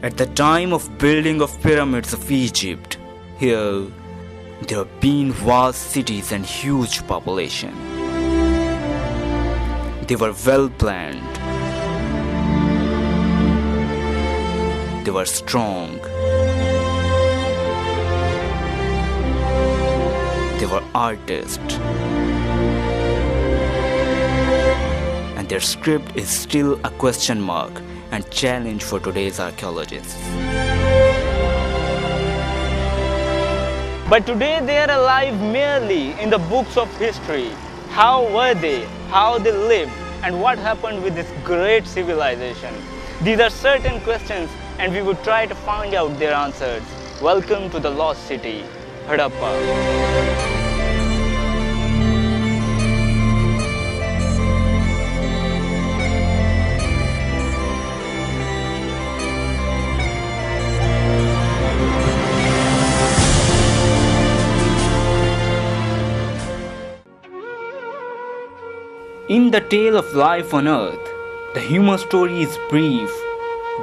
At the time of building of pyramids of Egypt, here there have been vast cities and huge population. They were well planned. They were strong. They were artists. And their script is still a question mark and challenge for today's archaeologists. But today they are alive merely in the books of history. How were they? How they lived? And what happened with this great civilization? These are certain questions and we would try to find out their answers. Welcome to the lost city, Harappa. In the tale of life on earth, the human story is brief.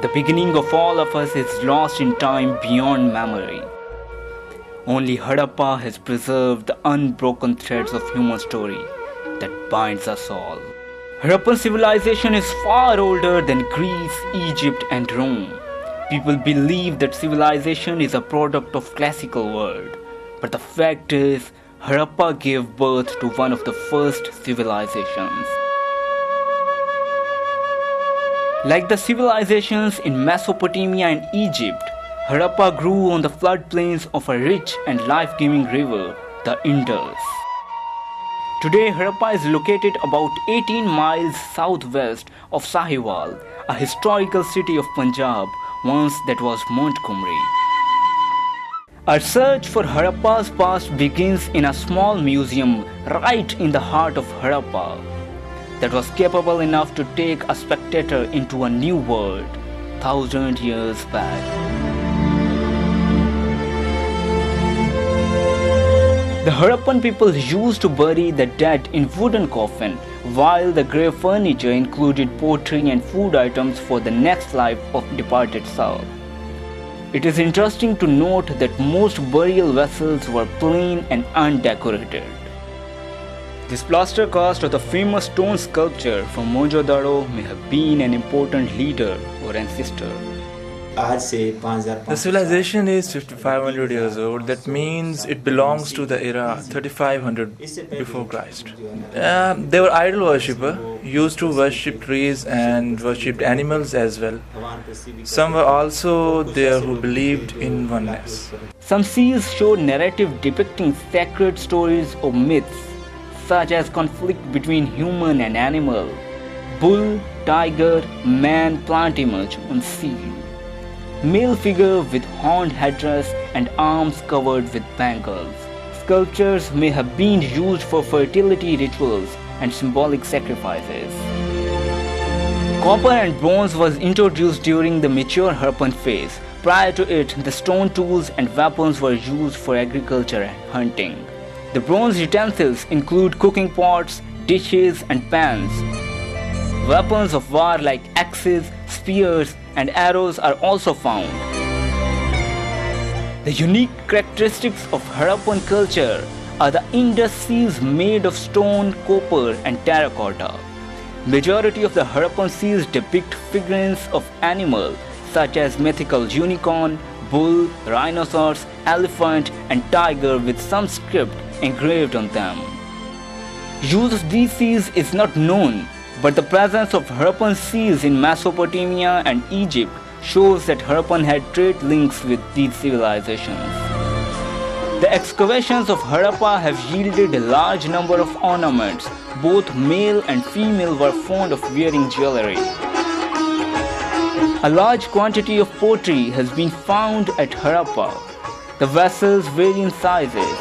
The beginning of all of us is lost in time beyond memory. Only Harappa has preserved the unbroken threads of human story that binds us all. Harappan civilization is far older than Greece, Egypt and Rome. People believe that civilization is a product of classical world. But the fact is, Harappa gave birth to one of the first civilizations. Like the civilizations in Mesopotamia and Egypt, Harappa grew on the floodplains of a rich and life-giving river, the Indus. Today, Harappa is located about 18 miles southwest of Sahiwal, a historical city of Punjab, once that was Montgomery. Our search for Harappa's past begins in a small museum right in the heart of Harappa that was capable enough to take a spectator into a new world 1,000 years back. The Harappan people used to bury the dead in wooden coffins, while the grave furniture included pottery and food items for the next life of departed soul. It is interesting to note that most burial vessels were plain and undecorated. This plaster cast of the famous stone sculpture from Mohenjo-daro may have been an important leader or ancestor. The civilization is 5500 years old. That means it belongs to the era 3500 before Christ. They were idol worshippers, used to worship trees and worshipped animals as well. Some were also there who believed in oneness. Some seals show narrative depicting sacred stories or myths, such as conflict between human and animal. Bull, tiger, man, plant image on seal. Male figure with horned headdress and arms covered with bangles. Sculptures may have been used for fertility rituals and symbolic sacrifices. Copper and bronze was introduced during the mature Harappan phase. Prior to it, the stone tools and weapons were used for agriculture and hunting. The bronze utensils include cooking pots, dishes and pans. Weapons of war like axes, spears and arrows are also found. The unique characteristics of Harappan culture are the Indus seals made of stone, copper and terracotta. Majority of the Harappan seals depict figurines of animals such as mythical unicorn, bull, rhinoceros, elephant and tiger with some script engraved on them. Use of these seals is not known, but the presence of Harappan seals in Mesopotamia and Egypt shows that Harappan had trade links with these civilizations. The excavations of Harappa have yielded a large number of ornaments. Both male and female were fond of wearing jewelry. A large quantity of pottery has been found at Harappa. The vessels vary in sizes.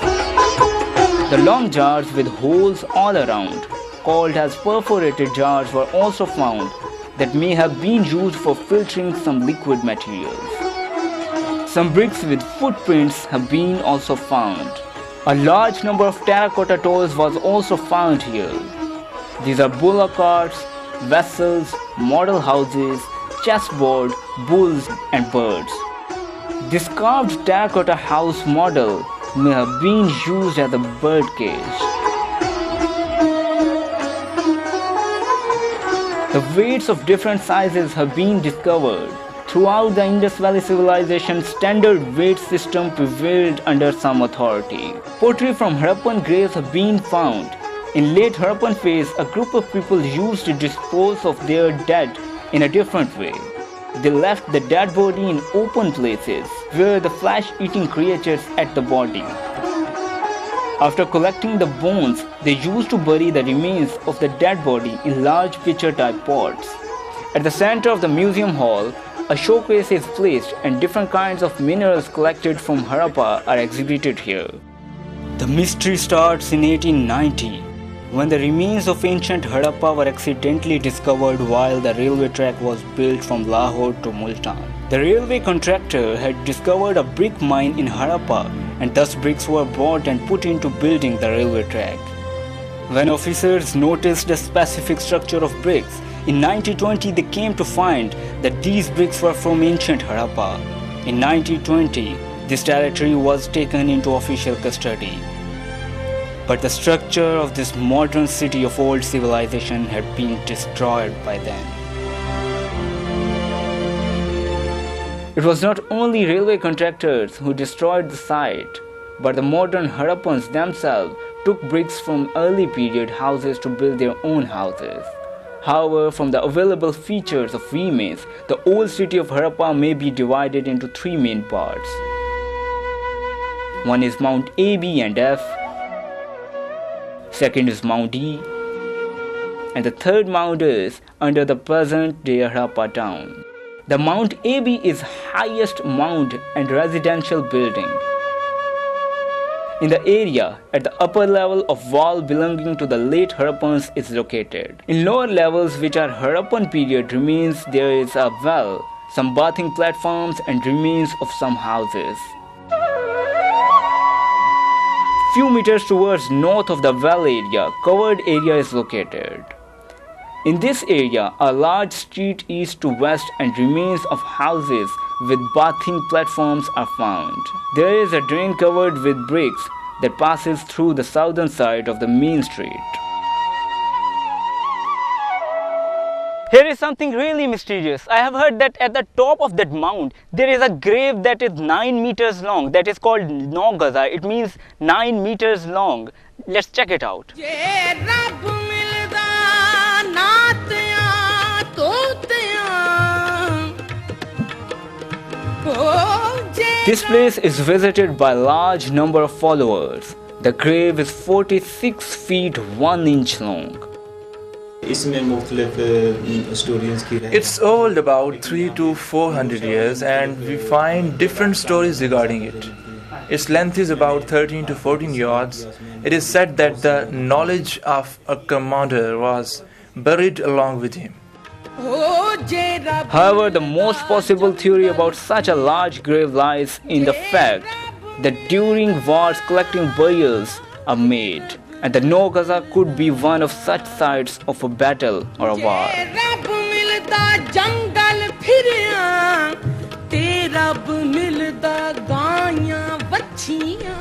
The long jars with holes all around, called as perforated jars, were also found that may have been used for filtering some liquid materials. Some bricks with footprints have been also found. A large number of terracotta tools was also found here. These are bullock carts, vessels, model houses, chessboard, bulls and birds. This carved terracotta house model may have been used as a bird cage. The weights of different sizes have been discovered. Throughout the Indus Valley civilization, standard weight system prevailed under some authority. Pottery from Harappan graves have been found. In late Harappan phase, a group of people used to dispose of their dead in a different way. They left the dead body in open places where the flesh-eating creatures ate the body. After collecting the bones, they used to bury the remains of the dead body in large pitcher-type pots. At the center of the museum hall, a showcase is placed and different kinds of minerals collected from Harappa are exhibited here. The mystery starts in 1890, when the remains of ancient Harappa were accidentally discovered while the railway track was built from Lahore to Multan. The railway contractor had discovered a brick mine in Harappa, and thus bricks were bought and put into building the railway track. When officers noticed the specific structure of bricks, in 1920 they came to find that these bricks were from ancient Harappa. In 1920, this territory was taken into official custody. But the structure of this modern city of old civilization had been destroyed by then. It was not only railway contractors who destroyed the site, but the modern Harappans themselves took bricks from early period houses to build their own houses. However, from the available features of remains, the old city of Harappa may be divided into three main parts. One is Mount A, B and F. Second is Mount E. And the third mount is under the present-day Harappa town. The Mount AB is highest mount and residential building. In the area, at the upper level of wall belonging to the late Harappans is located. In lower levels, which are Harappan period remains, there is a well, some bathing platforms and remains of some houses. Few meters towards north of the well area, covered area is located. In this area, a large street east to west and remains of houses with bathing platforms are found. There is a drain covered with bricks that passes through the southern side of the main street. Here is something really mysterious. I have heard that at the top of that mount, there is a grave that is 9 meters long. That is called Naugaza. It means 9 meters long. Let's check it out. This place is visited by a large number of followers. The grave is 46 feet 1 inch long. It's old about 300 to 400 years and we find different stories regarding it. Its length is about 13 to 14 yards. It is said that the knowledge of a commander was buried along with him. However, the most possible theory about such a large grave lies in the fact that during wars collecting burials are made, and the Naugaza could be one of such sites of a battle or a war.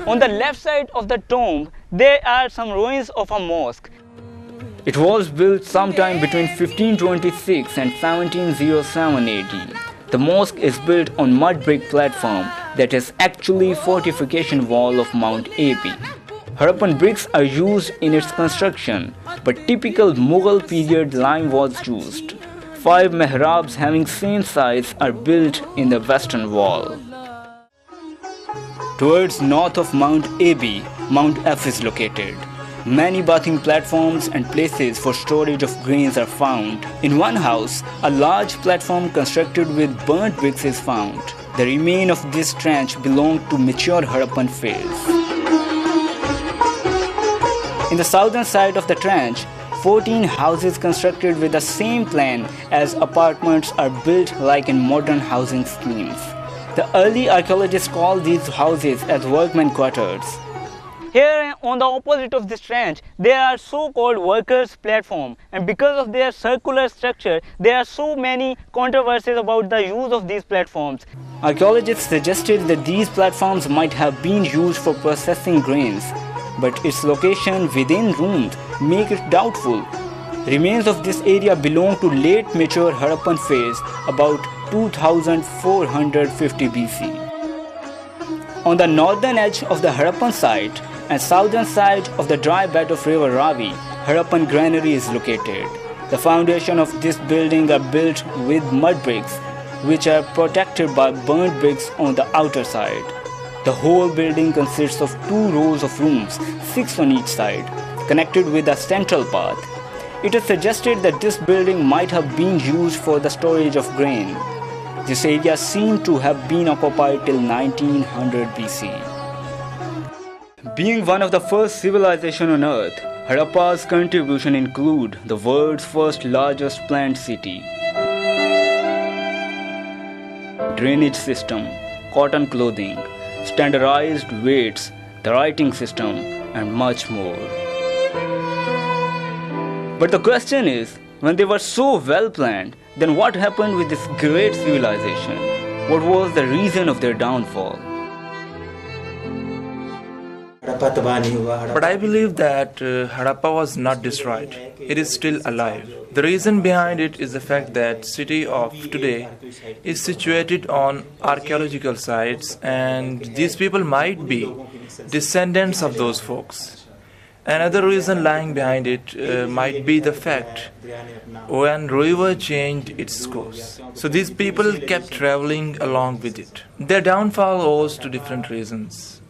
On the left side of the tomb, there are some ruins of a mosque. It was built sometime between 1526 and 1707 AD. The mosque is built on mud brick platform that is actually fortification wall of Mount AB. Harappan bricks are used in its construction, but typical Mughal period lime was used. 5 mihrabs having same size are built in the western wall. Towards north of Mount AB, Mount F is located. Many bathing platforms and places for storage of grains are found. In one house, a large platform constructed with burnt bricks is found. The remains of this trench belong to mature Harappan phase. In the southern side of the trench, 14 houses constructed with the same plan as apartments are built like in modern housing schemes. The early archaeologists called these houses as workmen quarters. Here on the opposite of this trench, there are so-called workers' platform, and because of their circular structure, there are so many controversies about the use of these platforms. Archaeologists suggested that these platforms might have been used for processing grains, but its location within rooms make it doubtful. Remains of this area belong to late mature Harappan phase, about 2450 BC. On the northern edge of the Harappan site and southern side of the dry bed of river Ravi, Harappan granary is located. The foundation of this building are built with mud bricks, which are protected by burnt bricks on the outer side. The whole building consists of 2 rows of rooms, 6 on each side, connected with a central path. It is suggested that this building might have been used for the storage of grain. This area seemed to have been occupied till 1900 BC. Being one of the first civilization on earth, Harappa's contribution include the world's first largest planned city, drainage system, cotton clothing, standardized weights, the writing system, and much more. But the question is, when they were so well planned, then what happened with this great civilization? What was the reason of their downfall? But I believe that Harappa was not destroyed. It is still alive. The reason behind it is the fact that city of today is situated on archaeological sites, and these people might be descendants of those folks. Another reason lying behind it might be the fact when river changed its course. So these people kept traveling along with it. Their downfall owes to different reasons.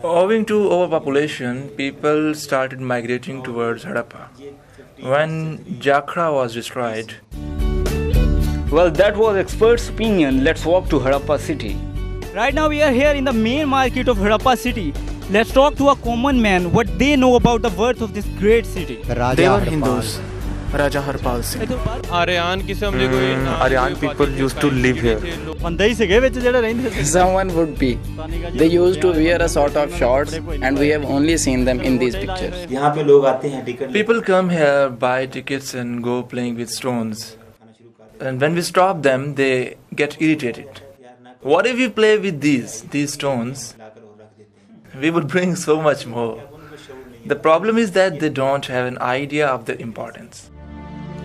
Owing to overpopulation, people started migrating towards Harappa. When Jakhra was destroyed. Well, that was expert's opinion. Let's walk to Harappa city. Right now we are here in the main market of Harappa city. Let's talk to a common man what they know about the worth of this great city. They were Hindus. Raja Harpal Singh. Aryan people used to live here. Someone would be. They used to wear a sort of shorts, and we have only seen them in these pictures. People come here, buy tickets and go playing with stones. And when we stop them, they get irritated. What if we play with these stones? We would bring so much more. The problem is that they don't have an idea of their importance.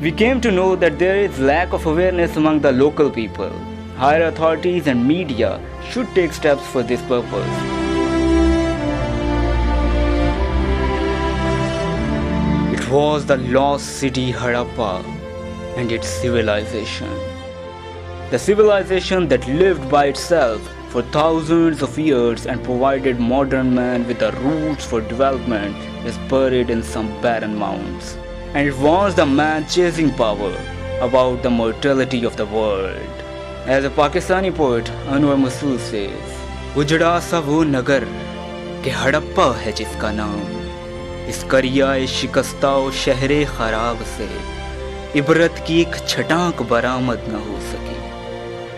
We came to know that there is lack of awareness among the local people. Higher authorities and media should take steps for this purpose. It was the lost city Harappa and its civilization. The civilization that lived by itself for thousands of years and provided modern man with the roots for development is buried in some barren mounds. And it warns the man chasing power about the mortality of the world. As a Pakistani poet, Anwar Masood says, "Ujda sa wo nagar ke Harappa hai jiska naam, is kariya-e shikastao shehre kharab se ibrat ki ek chhatank baramad na ho saki,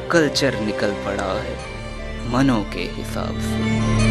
culture निकल पड़ा है मनों के हिसाब से."